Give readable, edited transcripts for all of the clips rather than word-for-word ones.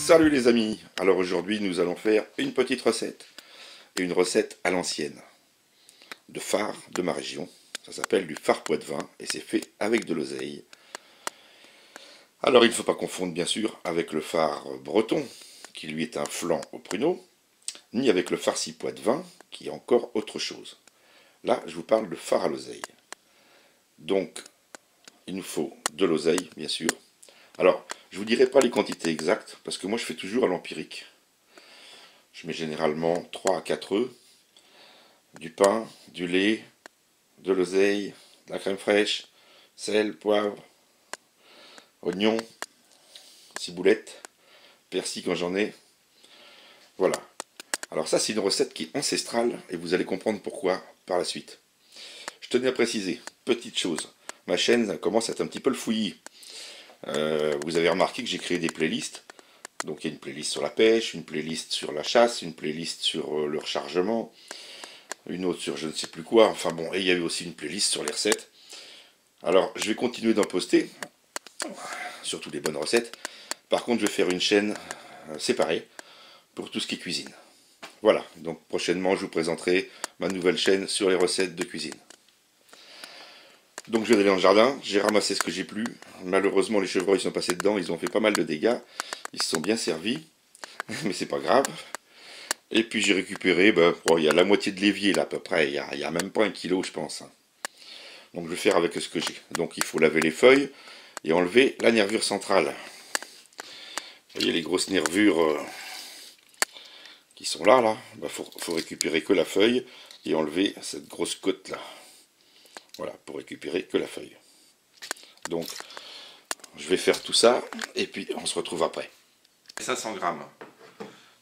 Salut les amis. Alors aujourd'hui nous allons faire une petite recette. Et une recette à l'ancienne. De phare de ma région. Ça s'appelle du phare poitevin et c'est fait avec de l'oseille. Alors il ne faut pas confondre bien sûr avec le phare breton, qui lui est un flan au pruneau, ni avec le farci poitevin, qui est encore autre chose. Là je vous parle de phare à l'oseille. Donc il nous faut de l'oseille bien sûr. Alors je ne vous dirai pas les quantités exactes, parce que moi je fais toujours à l'empirique. Je mets généralement 3 à 4 œufs, du pain, du lait, de l'oseille, de la crème fraîche, sel, poivre, oignon, ciboulette, persil quand j'en ai. Voilà. Alors ça c'est une recette qui est ancestrale et vous allez comprendre pourquoi par la suite. Je tenais à préciser, petite chose, ma chaîne commence à être un petit peu le fouillis. Vous avez remarqué que j'ai créé des playlists. Donc il y a une playlist sur la pêche, une playlist sur la chasse, une playlist sur le rechargement, une autre sur je ne sais plus quoi, enfin bon, et il y a eu aussi une playlist sur les recettes. Alors je vais continuer d'en poster, surtout des bonnes recettes. Par contre je vais faire une chaîne séparée pour tout ce qui est cuisine. Voilà, donc prochainement je vous présenterai ma nouvelle chaîne sur les recettes de cuisine. Donc je vais aller dans le jardin, j'ai ramassé ce que j'ai pu. Malheureusement les chevreuils sont passés dedans, ils ont fait pas mal de dégâts. Ils se sont bien servis, mais c'est pas grave. Et puis j'ai récupéré, il y a la moitié de l'évier là à peu près, il y a même pas 1 kilo je pense. Donc je vais faire avec ce que j'ai. Donc il faut laver les feuilles et enlever la nervure centrale. Vous voyez les grosses nervures qui sont là, faut récupérer que la feuille et enlever cette grosse côte là. Voilà, pour récupérer que la feuille. Donc je vais faire tout ça et puis on se retrouve après. 500 grammes.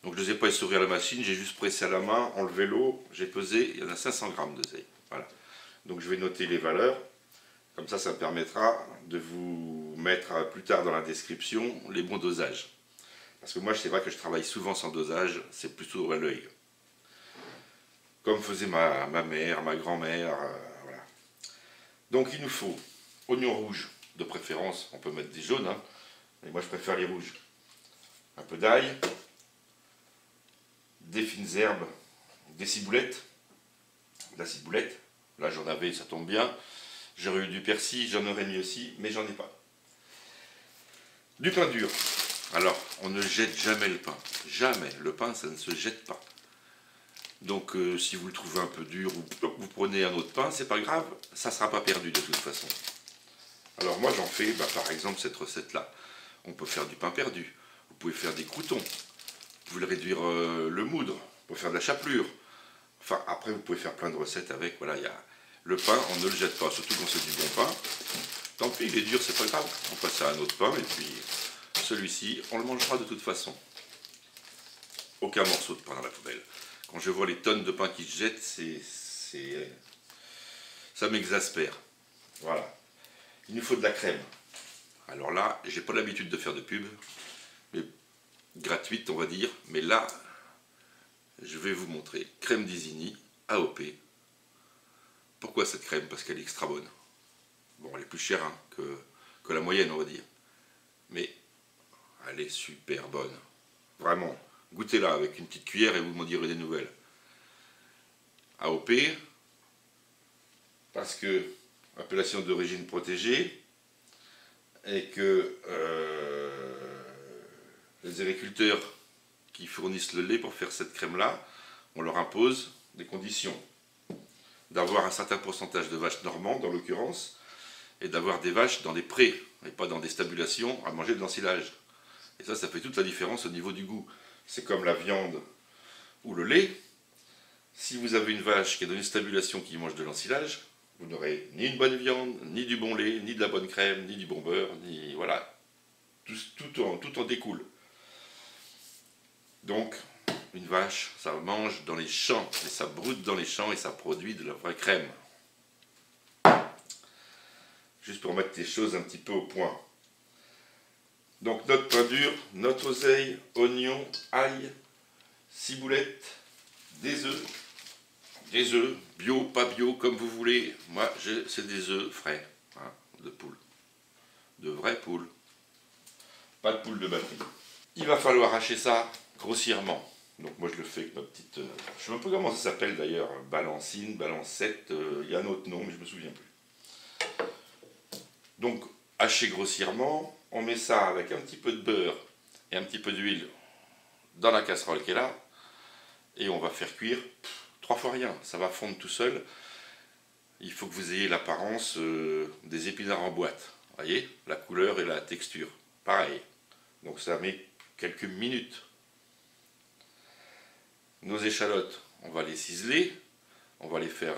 Donc je ne les ai pas essorés à la machine, j'ai juste pressé à la main, enlevé l'eau, j'ai pesé, il y en a 500 grammes d'oseille. Voilà. Donc je vais noter les valeurs, comme ça me permettra de vous mettre plus tard dans la description les bons dosages. Parce que moi c'est vrai que je travaille souvent sans dosage, c'est plutôt à l'œil. Comme faisait ma mère, ma grand-mère, voilà. Donc il nous faut oignons rouges, de préférence, on peut mettre des jaunes, hein, mais moi je préfère les rouges. Un peu d'ail, des fines herbes, des ciboulettes, de la ciboulette, là j'en avais, ça tombe bien. J'aurais eu du persil, j'en aurais mis aussi, mais j'en ai pas. Du pain dur. Alors, on ne jette jamais le pain. Jamais. Le pain, ça ne se jette pas. Donc, si vous le trouvez un peu dur, ou vous prenez un autre pain, c'est pas grave, ça ne sera pas perdu de toute façon. Alors moi, j'en fais, par exemple, cette recette-là. On peut faire du pain perdu. Vous pouvez faire des croûtons. Vous pouvez réduire le moudre. Vous pouvez faire de la chapelure. Enfin, après, vous pouvez faire plein de recettes avec. Voilà, il y a le pain, on ne le jette pas, surtout quand c'est du bon pain. Tant pis, il est dur, c'est pas grave. On passe à un autre pain et puis celui-ci, on le mangera de toute façon. Aucun morceau de pain dans la poubelle. Quand je vois les tonnes de pain qui se jettent, ça m'exaspère. Voilà. Il nous faut de la crème. Alors là, j'ai pas l'habitude de faire de pub, mais gratuite, on va dire. Mais là, je vais vous montrer. Crème d'Isigny, AOP. Pourquoi cette crème? Parce qu'elle est extra bonne. Bon, elle est plus chère hein, que la moyenne, on va dire. Mais elle est super bonne. Vraiment. Goûtez-la avec une petite cuillère et vous m'en direz des nouvelles. AOP, parce que appellation d'origine protégée, et que les agriculteurs qui fournissent le lait pour faire cette crème-là, on leur impose des conditions. D'avoir un certain pourcentage de vaches normandes, en l'occurrence, et d'avoir des vaches dans des prés, et pas dans des stabulations à manger de l'ensilage. Et ça fait toute la différence au niveau du goût. C'est comme la viande ou le lait. Si vous avez une vache qui est dans une stabulation qui mange de l'ensilage, vous n'aurez ni une bonne viande, ni du bon lait, ni de la bonne crème, ni du bon beurre, ni voilà. Tout en découle. Donc, une vache, ça mange dans les champs, et ça broute dans les champs, et ça produit de la vraie crème. Juste pour mettre les choses un petit peu au point. Donc notre pain dur, notre oseille, oignon, ail, ciboulette, des œufs, bio, pas bio, comme vous voulez. Moi, c'est des œufs frais, hein, de poule, de vraies poules, pas de poules de batterie. Il va falloir hacher ça grossièrement. Donc moi je le fais avec ma petite... je sais même pas comment ça s'appelle d'ailleurs, balancine, balancette, il y a un autre nom mais je me souviens plus. Donc hacher grossièrement, on met ça avec un petit peu de beurre et un petit peu d'huile dans la casserole qui est là, et on va faire cuire 3 fois rien, ça va fondre tout seul. Il faut que vous ayez l'apparence des épinards en boîte, voyez, la couleur et la texture, pareil. Donc ça met quelques minutes. Nos échalotes, on va les ciseler, on va les faire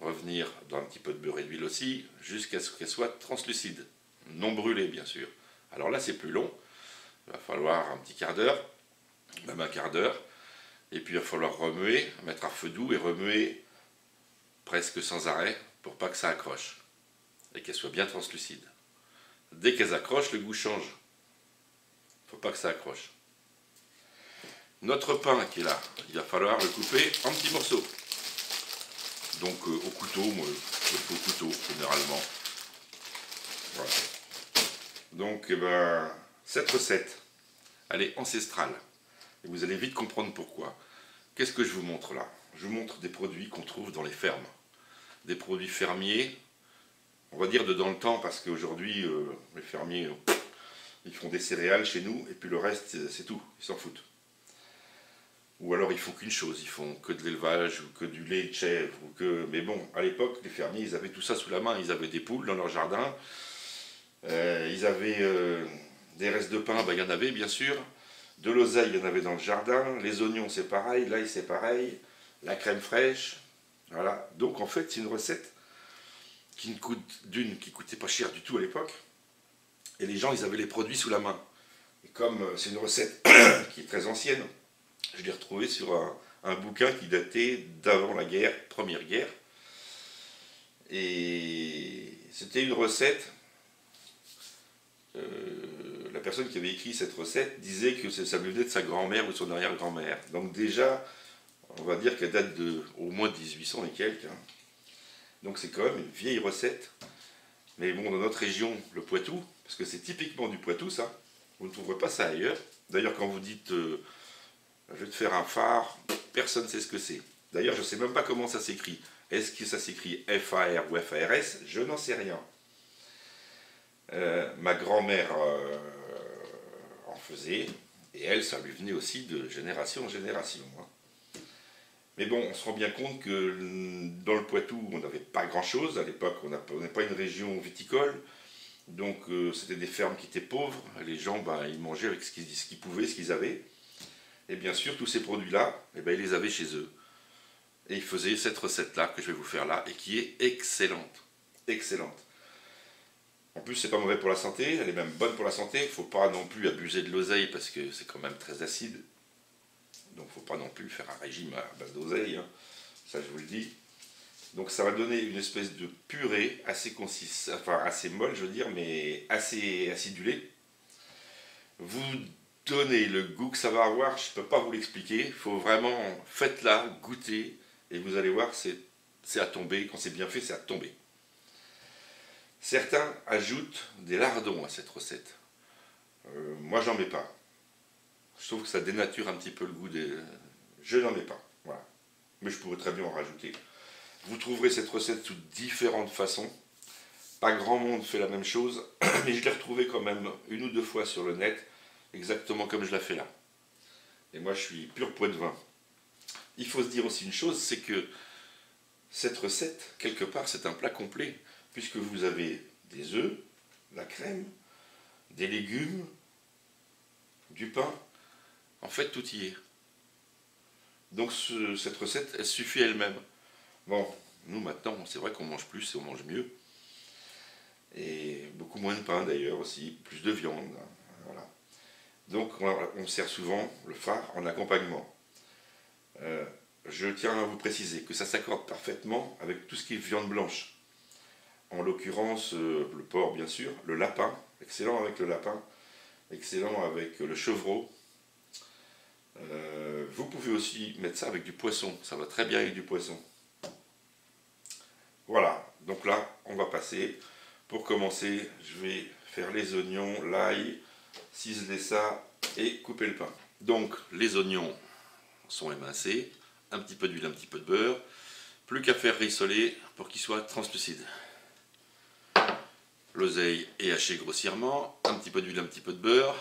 revenir dans un petit peu de beurre et d'huile aussi, jusqu'à ce qu'elles soient translucides, non brûlées bien sûr. Alors là c'est plus long, il va falloir un petit quart d'heure, même un quart d'heure, et puis il va falloir remuer, mettre à feu doux et remuer presque sans arrêt pour pas que ça accroche et qu'elles soient bien translucides. Dès qu'elles accrochent, le goût change. Il ne faut pas que ça accroche. Notre pain qui est là, il va falloir le couper en petits morceaux. Donc au couteau, moi je le fais au couteau généralement. Voilà. Donc cette recette, elle est ancestrale. Et vous allez vite comprendre pourquoi. Qu'est-ce que je vous montre là? Je vous montre des produits qu'on trouve dans les fermes. Des produits fermiers, on va dire de dans le temps, parce qu'aujourd'hui, les fermiers, ils font des céréales chez nous, et puis le reste, c'est tout, ils s'en foutent. Ou alors ils font qu'une chose, ils font que de l'élevage, ou que du lait de chèvre, ou que... Mais bon, à l'époque, les fermiers, ils avaient tout ça sous la main, ils avaient des poules dans leur jardin, ils avaient des restes de pain, il y en avait bien sûr, de l'oseille, il y en avait dans le jardin, les oignons c'est pareil, l'ail c'est pareil, la crème fraîche, voilà. Donc en fait c'est une recette qui ne coûte qui coûtait pas cher du tout à l'époque, et les gens ils avaient les produits sous la main. Et comme c'est une recette qui est très ancienne, je l'ai retrouvée sur un bouquin qui datait d'avant la guerre, première guerre, et c'était une recette... la personne qui avait écrit cette recette disait que ça lui venait de sa grand-mère ou de son arrière-grand-mère. Donc déjà, on va dire qu'elle date de au moins 1800 et quelques. Hein. Donc c'est quand même une vieille recette. Mais bon, dans notre région, le Poitou, parce que c'est typiquement du Poitou ça, vous ne trouverez pas ça ailleurs. D'ailleurs quand vous dites je vais te faire un phare, personne ne sait ce que c'est. D'ailleurs je ne sais même pas comment ça s'écrit. Est-ce que ça s'écrit F-A-R ou F-A-R-S? Je n'en sais rien. Ma grand-mère en faisait, et elle, ça lui venait aussi de génération en génération. Hein. Mais bon, on se rend bien compte que dans le Poitou, on n'avait pas grand-chose. À l'époque, on n'est pas une région viticole, donc c'était des fermes qui étaient pauvres. Les gens, ils mangeaient avec ce qu'ils pouvaient, ce qu'ils avaient. Et bien sûr, tous ces produits-là, ils les avaient chez eux. Et ils faisaient cette recette-là, que je vais vous faire là, et qui est excellente. Excellente. En plus, c'est pas mauvais pour la santé, elle est même bonne pour la santé. Il ne faut pas non plus abuser de l'oseille parce que c'est quand même très acide. Donc il ne faut pas non plus faire un régime à base d'oseille, hein. Ça je vous le dis. Donc ça va donner une espèce de purée assez assez molle, je veux dire, mais assez acidulée. Vous donnez le goût que ça va avoir, je ne peux pas vous l'expliquer. Il faut vraiment, faites-la, goûtez, et vous allez voir, c'est à tomber. Quand c'est bien fait, c'est à tomber. Certains ajoutent des lardons à cette recette. Moi, j'en mets pas. Je trouve que ça dénature un petit peu le goût des... Je n'en mets pas. Voilà. Mais je pourrais très bien en rajouter. Vous trouverez cette recette sous différentes façons. Pas grand monde fait la même chose, mais je l'ai retrouvée quand même une ou deux fois sur le net, exactement comme je la fais là. Et moi, je suis pur Poitvin. Il faut se dire aussi une chose, c'est que cette recette, quelque part, c'est un plat complet. Puisque vous avez des œufs, la crème, des légumes, du pain, en fait tout y est. Donc cette recette, elle suffit elle-même. Bon, nous maintenant, c'est vrai qu'on mange plus et on mange mieux. Et beaucoup moins de pain d'ailleurs aussi, plus de viande. Voilà. Donc on sert souvent le phare en accompagnement. Je tiens à vous préciser que ça s'accorde parfaitement avec tout ce qui est viande blanche. En l'occurrence, le porc bien sûr, le lapin, excellent avec le lapin, excellent avec le chevreau. Vous pouvez aussi mettre ça avec du poisson, ça va très bien avec du poisson. Voilà, donc là, on va passer. Pour commencer, je vais faire les oignons, l'ail, ciseler ça et couper le pain. Donc les oignons sont émincés, un petit peu d'huile, un petit peu de beurre, plus qu'à faire rissoler pour qu'il soit translucide. L'oseille est haché grossièrement, un petit peu d'huile, un petit peu de beurre,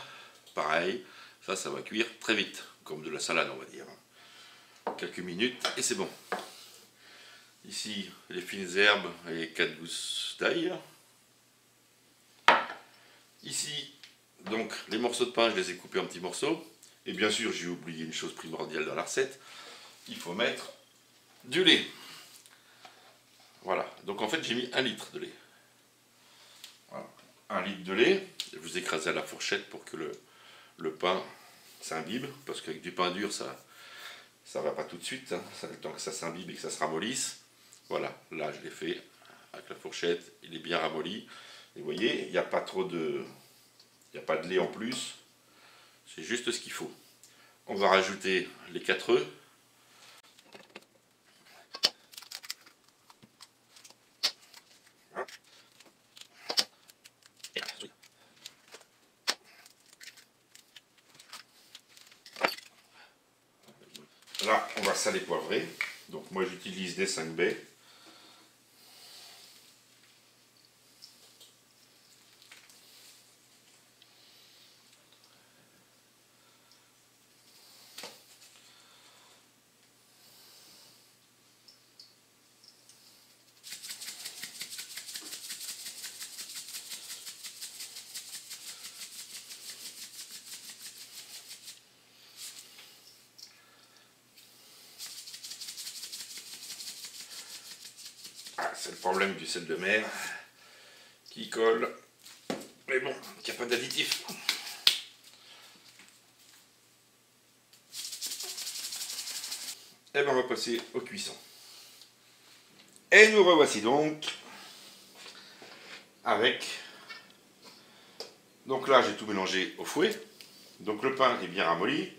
pareil, ça va cuire très vite, comme de la salade on va dire. Quelques minutes et c'est bon. Ici les fines herbes et 4 gousses d'ail. Ici donc les morceaux de pain, je les ai coupés en petits morceaux. Et bien sûr j'ai oublié une chose primordiale dans la recette, il faut mettre du lait. Voilà, donc en fait j'ai mis 1 litre de lait. Voilà. 1 litre de lait, vous écrasez à la fourchette pour que le pain s'imbibe, parce qu'avec du pain dur ça va pas tout de suite, hein. Ça a le temps que ça s'imbibe et que ça se ramollisse. Voilà, là je l'ai fait avec la fourchette, il est bien ramolli. Et vous voyez, il n'y a pas trop de... il n'y a pas de lait en plus, c'est juste ce qu'il faut. On va rajouter les 4 œufs. Là, on va saler poivrer. Donc moi j'utilise des 5 baies. C'est le problème du sel de mer qui colle, mais bon, il n'y a pas d'additif. Et bien on va passer aux cuissons. Et nous revoici donc avec... Donc là j'ai tout mélangé au fouet. Donc le pain est bien ramolli.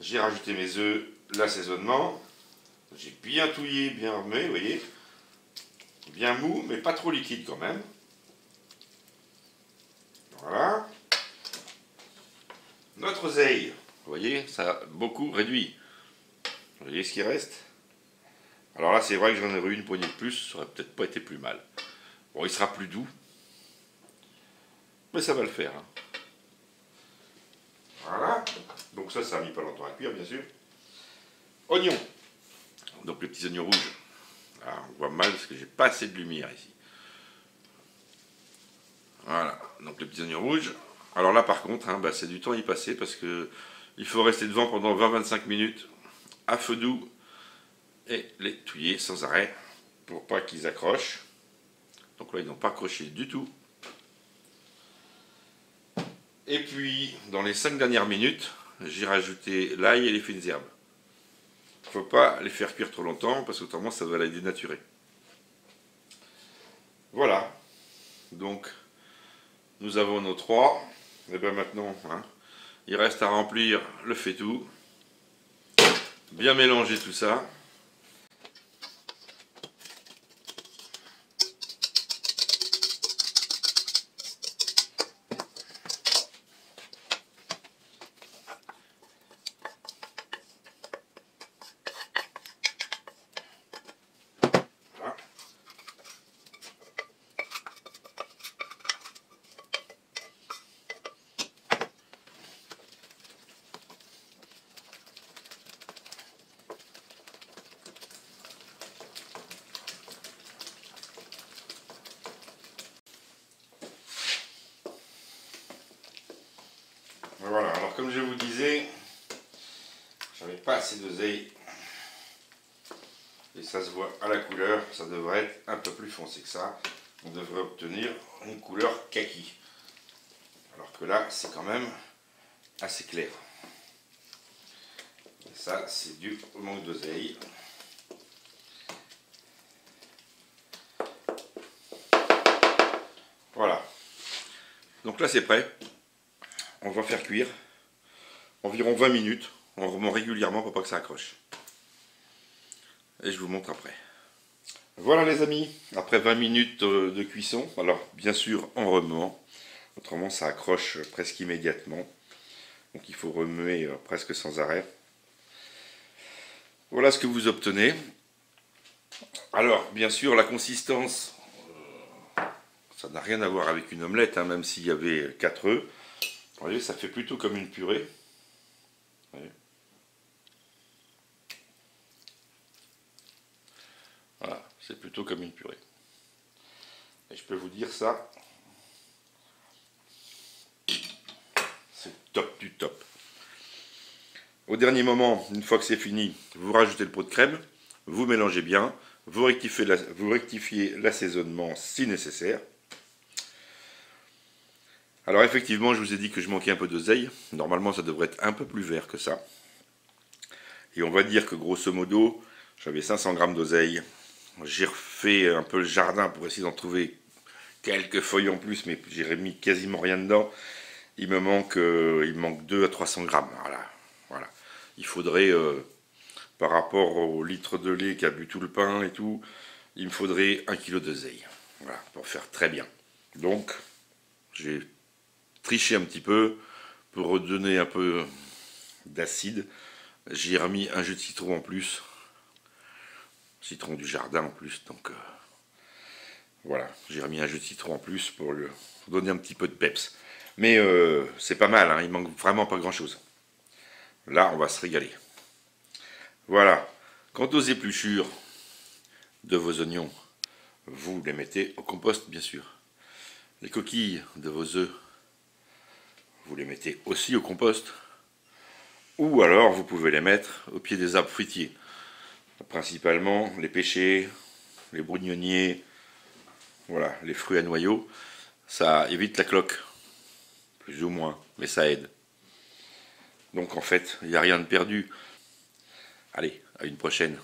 J'ai rajouté mes œufs, l'assaisonnement. J'ai bien touillé, bien remué, vous voyez. Bien mou, mais pas trop liquide quand même. Voilà. Notre oseille, vous voyez, ça a beaucoup réduit. Vous voyez ce qui reste? Alors là, c'est vrai que j'en aurais eu une poignée de plus, ça aurait peut-être pas été plus mal. Bon, il sera plus doux, mais ça va le faire. Hein. Voilà. Donc ça a mis pas longtemps à cuire, bien sûr. Oignons. Donc les petits oignons rouges. Alors, on voit mal parce que j'ai pas assez de lumière ici. Voilà, donc les petits oignons rouges. Alors là par contre, hein, c'est du temps à y passer parce que il faut rester devant pendant 20-25 minutes à feu doux et les touiller sans arrêt pour pas qu'ils accrochent. Donc là ils n'ont pas accroché du tout. Et puis dans les 5 dernières minutes, j'ai rajouté l'ail et les fines herbes. Il ne faut pas les faire cuire trop longtemps parce qu'autrement ça va les dénaturer. Voilà, donc nous avons nos 3. Et bien maintenant, hein, il reste à remplir le faitout. Bien mélanger tout ça. Voilà. Voilà, alors comme je vous disais, j'avais pas assez d'oseille. Et ça se voit à la couleur, ça devrait être un peu plus foncé que ça. On devrait obtenir une couleur kaki. Alors que là, c'est quand même assez clair. Et ça, c'est dû au manque d'oseille. Voilà. Donc là, c'est prêt. On va faire cuire environ 20 minutes. On remonte régulièrement pour pas que ça accroche. Et je vous montre après. Voilà les amis, après 20 minutes de cuisson, alors bien sûr en remuant, autrement ça accroche presque immédiatement. Donc il faut remuer presque sans arrêt. Voilà ce que vous obtenez. Alors, bien sûr, la consistance, ça n'a rien à voir avec une omelette, hein, même s'il y avait 4 œufs. Vous voyez, ça fait plutôt comme une purée. Voilà, c'est plutôt comme une purée. Et je peux vous dire ça, c'est top du top. Au dernier moment, une fois que c'est fini, vous rajoutez le pot de crème, vous mélangez bien, vous rectifiez l'assaisonnement si nécessaire. Alors effectivement, je vous ai dit que je manquais un peu d'oseille. Normalement, ça devrait être un peu plus vert que ça. Et on va dire que grosso modo, j'avais 500 grammes d'oseille. J'ai refait un peu le jardin pour essayer d'en trouver quelques feuilles en plus, mais j'ai mis quasiment rien dedans. Il me manque 2 à 300 grammes. Voilà. Il faudrait, par rapport au litre de lait qui a bu tout le pain et tout, il me faudrait 1 kg d'oseille. Voilà, pour faire très bien. Donc, j'ai triché un petit peu pour redonner un peu d'acide. J'ai remis un jus de citron en plus. Citron du jardin en plus, donc voilà, j'ai remis un jus de citron en plus pour donner un petit peu de peps. Mais c'est pas mal, hein, il manque vraiment pas grand chose. Là, on va se régaler. Voilà. Quant aux épluchures de vos oignons, vous les mettez au compost, bien sûr. Les coquilles de vos œufs, vous les mettez aussi au compost. Ou alors, vous pouvez les mettre au pied des arbres fruitiers. Principalement les pêchers, les brognonniers, voilà, les fruits à noyaux. Ça évite la cloque, plus ou moins, mais ça aide. Donc en fait, il n'y a rien de perdu. Allez, à une prochaine.